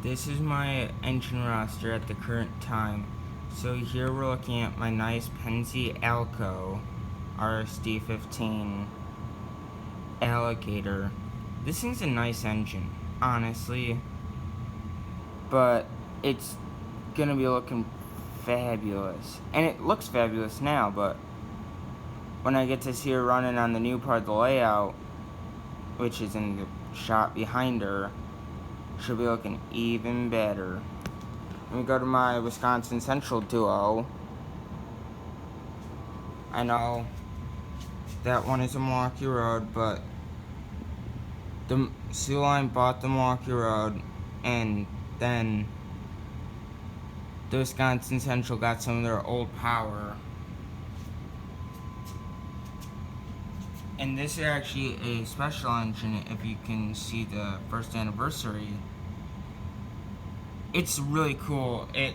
This is my engine roster at the current time. So here we're looking at my nice Penzi Alco RSD15 Alligator. This thing's a nice engine, honestly, but it's gonna be looking fabulous. And it looks fabulous now, but when I get to see her running on the new part of the layout, which is in the shot behind her, she'll be looking even better. Let me go to my Wisconsin Central duo. I know that one is a Milwaukee Road, but the Sioux Line bought the Milwaukee Road, and then the Wisconsin Central got some of their old power. And this is actually a special engine, if you can see the first anniversary. It's really cool. It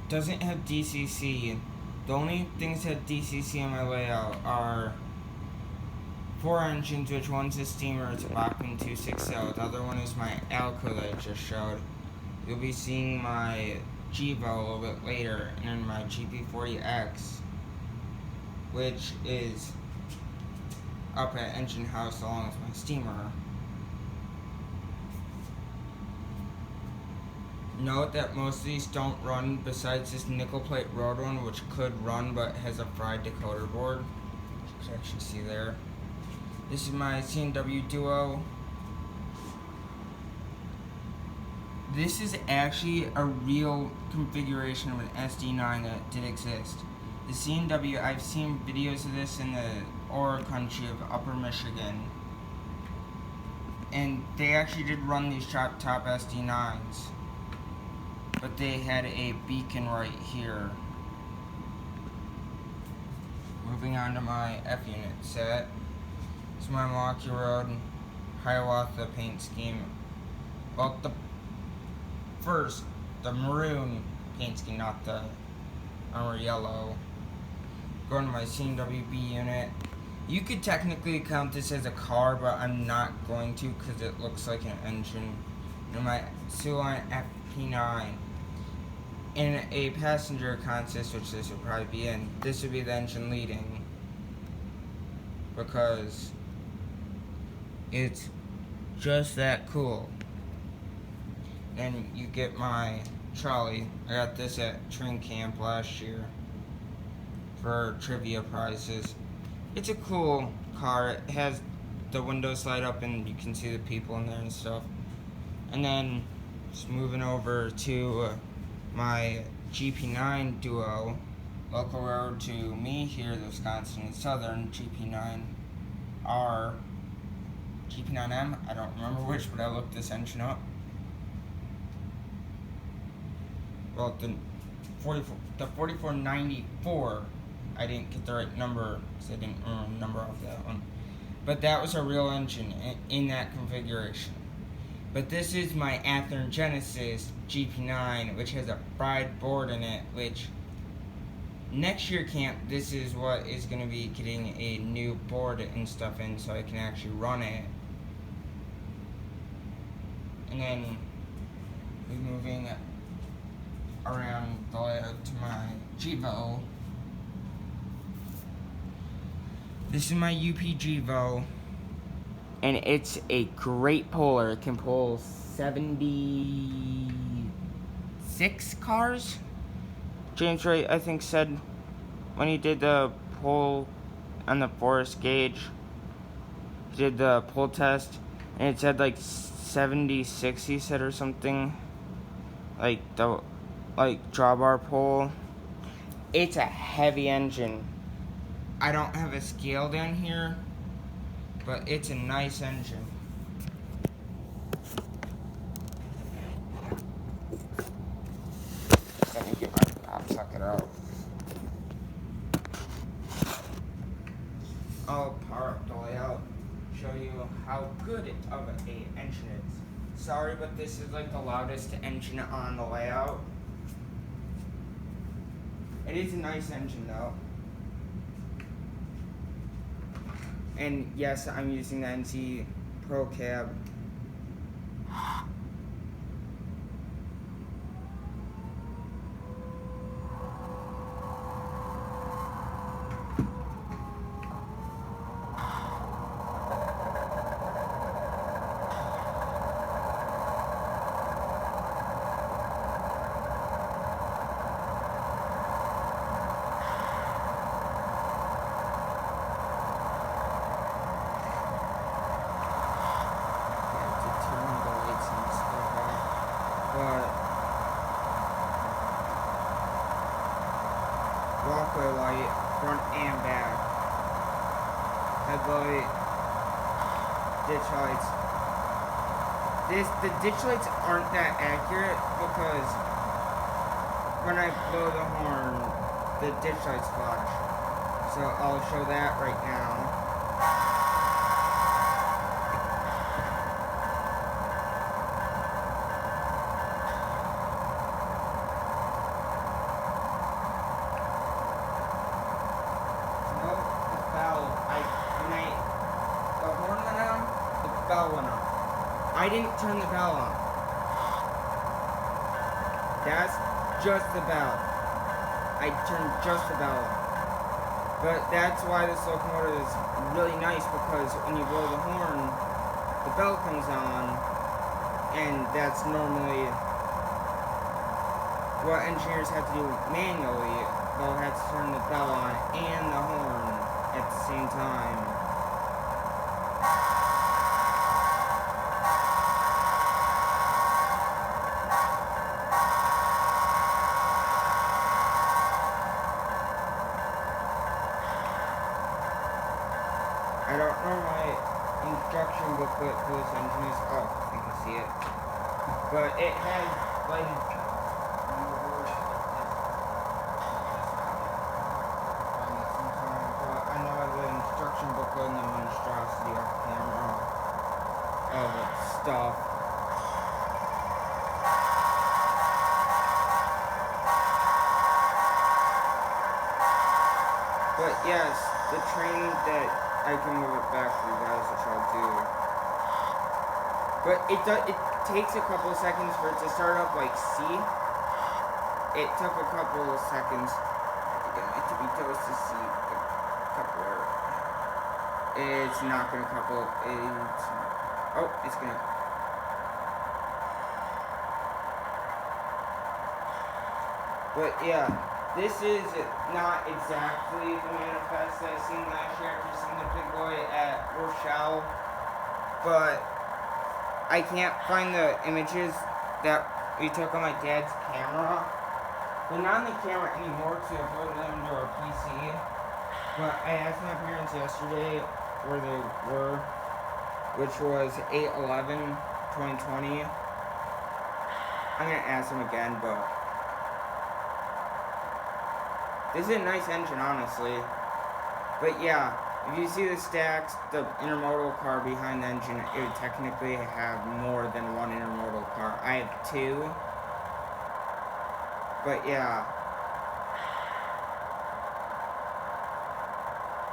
doesn't have DCC. The only things that have DCC in my layout are 4 engines, which one's a steamer, it's a Bachmann 260. The other one is my Alco that I just showed. You'll be seeing my Gevo a little bit later, and then my GP40X, which is up at Engine House along with my steamer. Note that most of these don't run besides this nickel plate road one, which could run but has a fried decoder board. You can actually see there. This is my C&W Duo. This is actually a real configuration of an SD9 that did exist. The C&W, I've seen videos of this in the Ore country of Upper Michigan. And they actually did run these top SD9s. But they had a beacon right here. Moving on to my F unit set. This is my Milwaukee Road Hiawatha paint scheme. Well, the maroon paint scheme, not the armor yellow. Going to my C&WB unit. You could technically count this as a car, but I'm not going to because it looks like an engine. And my Sioux Line FP9. In a passenger consist, which this would probably be in, this would be the engine leading, because it's just that cool. And you get my trolley. I got this at train camp last year for trivia prizes. It's a cool car. It has the windows light up and you can see the people in there and stuff. And then just moving over to my GP9 Duo, local road to me here, the Wisconsin Southern GP9R, GP9M, I don't remember which, but I looked this engine up. Well, the 4494, I didn't get the right number because I didn't remember the number off that one. But that was a real engine in that configuration. But this is my Athearn Genesis GP9, which has a fried board in it, which next year camp, this is what is going to be getting a new board and stuff in so I can actually run it. And then we're moving around the layout to my Gevo. This is my UP Gevo. And it's a great puller. It can pull 76 cars. James Wright, I think, said when he did the pull on the forest gauge, he did the pull test, and it said like 76, he said, or something. Like the drawbar pull. It's a heavy engine. I don't have a scale down here, but it's a nice engine. Let me get my pop socket out. I'll power up the layout, show you how good of an engine it is. Sorry, but this is like the loudest engine on the layout. It is a nice engine though. And yes, I'm using the NC Pro Cab. but walkway light, front and back, headlight, ditch lights. The ditch lights aren't that accurate because when I blow the horn, the ditch lights flash. So I'll show that right now. I didn't turn the bell on. That's just the bell. I turned just the bell on. But that's why this locomotive is really nice, because when you blow the horn, the bell comes on, and that's normally what engineers have to do manually. They'll have to turn the bell on and the horn at the same time. I don't know my instruction booklet for this engine is. Oh, you can see it. But it has, like, I know the instruction booklet and the monstrosity of the camera. All that stuff. But yes, the train that I can move it back for you guys, which I'll do. But it takes a couple of seconds for it to start up, like, see? It took a couple of seconds to get my tippy toes to see a couple of... It's not gonna couple, it's... Oh, it's gonna... But yeah, this is not exactly the manifest that I seen last year after seeing the big boy at Rochelle, but I can't find the images that we took on my dad's camera. They're not on the camera anymore to upload them to our PC, but I asked my parents yesterday where they were, which was 8/11/2020. I'm gonna ask them again, but this is a nice engine, honestly. But yeah, if you see the stacks, the intermodal car behind the engine, it would technically have more than one intermodal car. I have two. But yeah.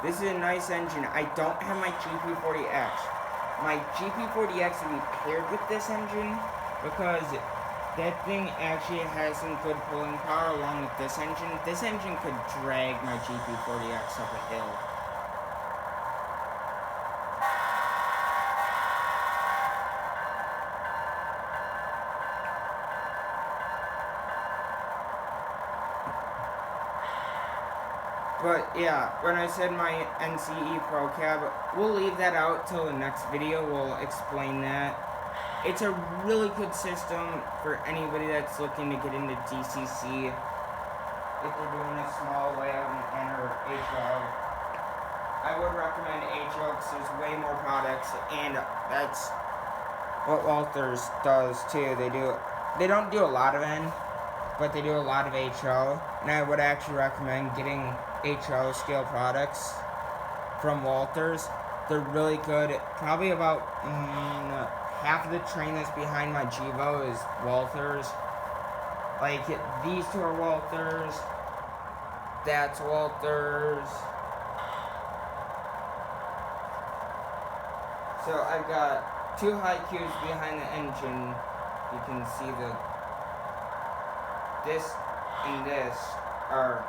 This is a nice engine. I don't have my GP40X. My GP40X would be paired with this engine because that thing actually has some good pulling power along with this engine. This engine could drag my GP40X up a hill. But yeah, when I said my NCE Pro Cab, we'll leave that out till the next video. We'll explain that. It's a really good system for anybody that's looking to get into DCC. If they're doing a small layout and enter HO. I would recommend HO because there's way more products, and that's what Walthers does too. They don't do a lot of N, but they do a lot of HO. And I would actually recommend getting HO scale products from Walthers. They're really good. Probably about half of the train that's behind my Jevo is Walthers. Like, these two are Walthers. That's Walthers. So I've got two high Qs behind the engine. You can see this and this are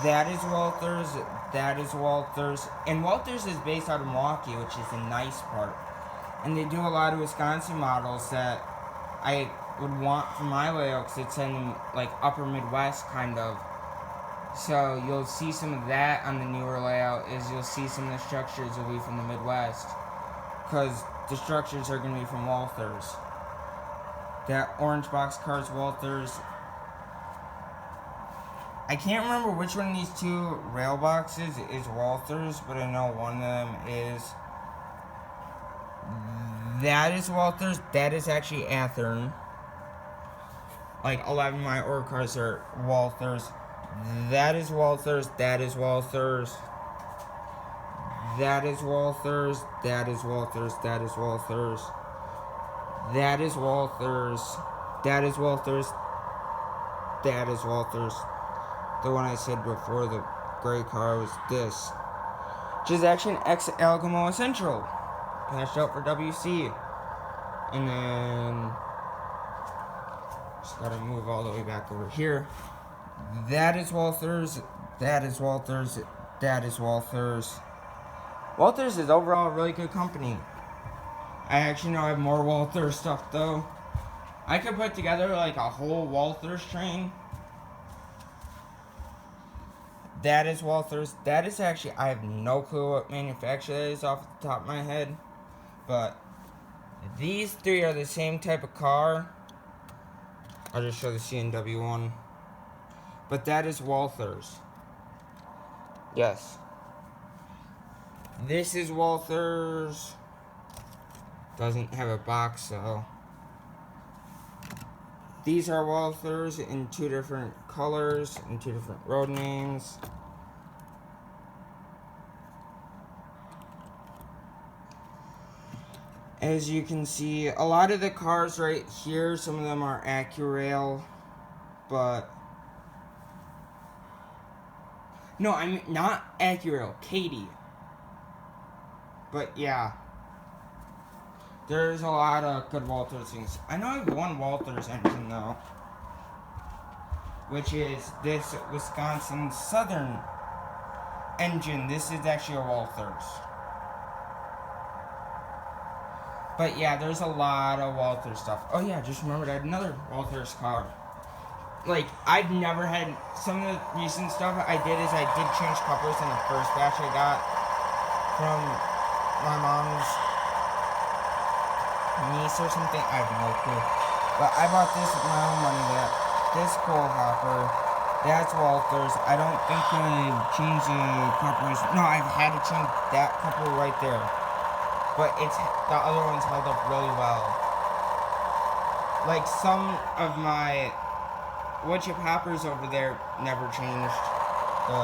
that is Walthers, that is Walthers, and Walthers is based out of Milwaukee, which is the nice part. And they do a lot of Wisconsin models that I would want for my layout, because it's in, like, upper Midwest, kind of. So you'll see some of that on the newer layout. Is you'll see some of the structures will be from the Midwest, because the structures are going to be from Walthers. That orange box car is Walthers. I can't remember which one of these two rail boxes is Walthers, but I know one of them is. That is Walthers. That is actually Athearn. Like 11 of my ore cars are Walthers. That is Walthers. That is Walthers. That is Walthers. That is Walthers. That is Walthers. That is Walthers. That is Walthers. That is Walthers. The one I said before, the gray car, was this. Which is actually an ex-Algamoa Central. Passed out for WC. And then just gotta move all the way back over here. That is Walthers. That is Walthers. That is Walthers. Walthers is overall a really good company. I actually know I have more Walthers stuff though. I could put together like a whole Walthers train. That is Walthers. That is actually, I have no clue what manufacturer that is off the top of my head. But these three are the same type of car. I'll just show the CNW one. But that is Walthers. Yes. This is Walthers. Doesn't have a box, so. These are Walthers in two different colors and two different road names. As you can see, a lot of the cars right here, some of them are AccuRail, but no, I mean not AccuRail, Katie. But yeah, there's a lot of good Walthers things. I know I have one Walthers engine though, which is this Wisconsin Southern engine. This is actually a Walthers. But yeah, there's a lot of Walthers stuff. Oh yeah, just remembered I had another Walthers car. Like, I've never had, some of the recent stuff I did is I did change couplers in the first batch I got from my mom's niece or something. I have no clue. But I bought this with my own money. This coal hopper, that's Walthers. I don't think I've changed the couplers. No, I've had to change that coupler right there. But it's, the other ones held up really well. Like some of my wood chip hoppers over there never changed the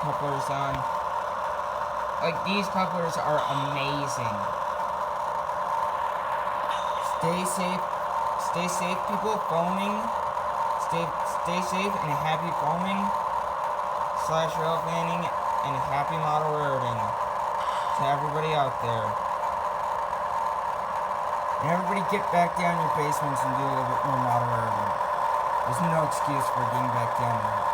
couplers on. Like these couplers are amazing. Stay safe people foaming. Stay safe and happy foaming / rail fanning and happy model railroading. To everybody out there. And everybody get back down your basements and do a little bit more model railroading. There's no excuse for getting back down there.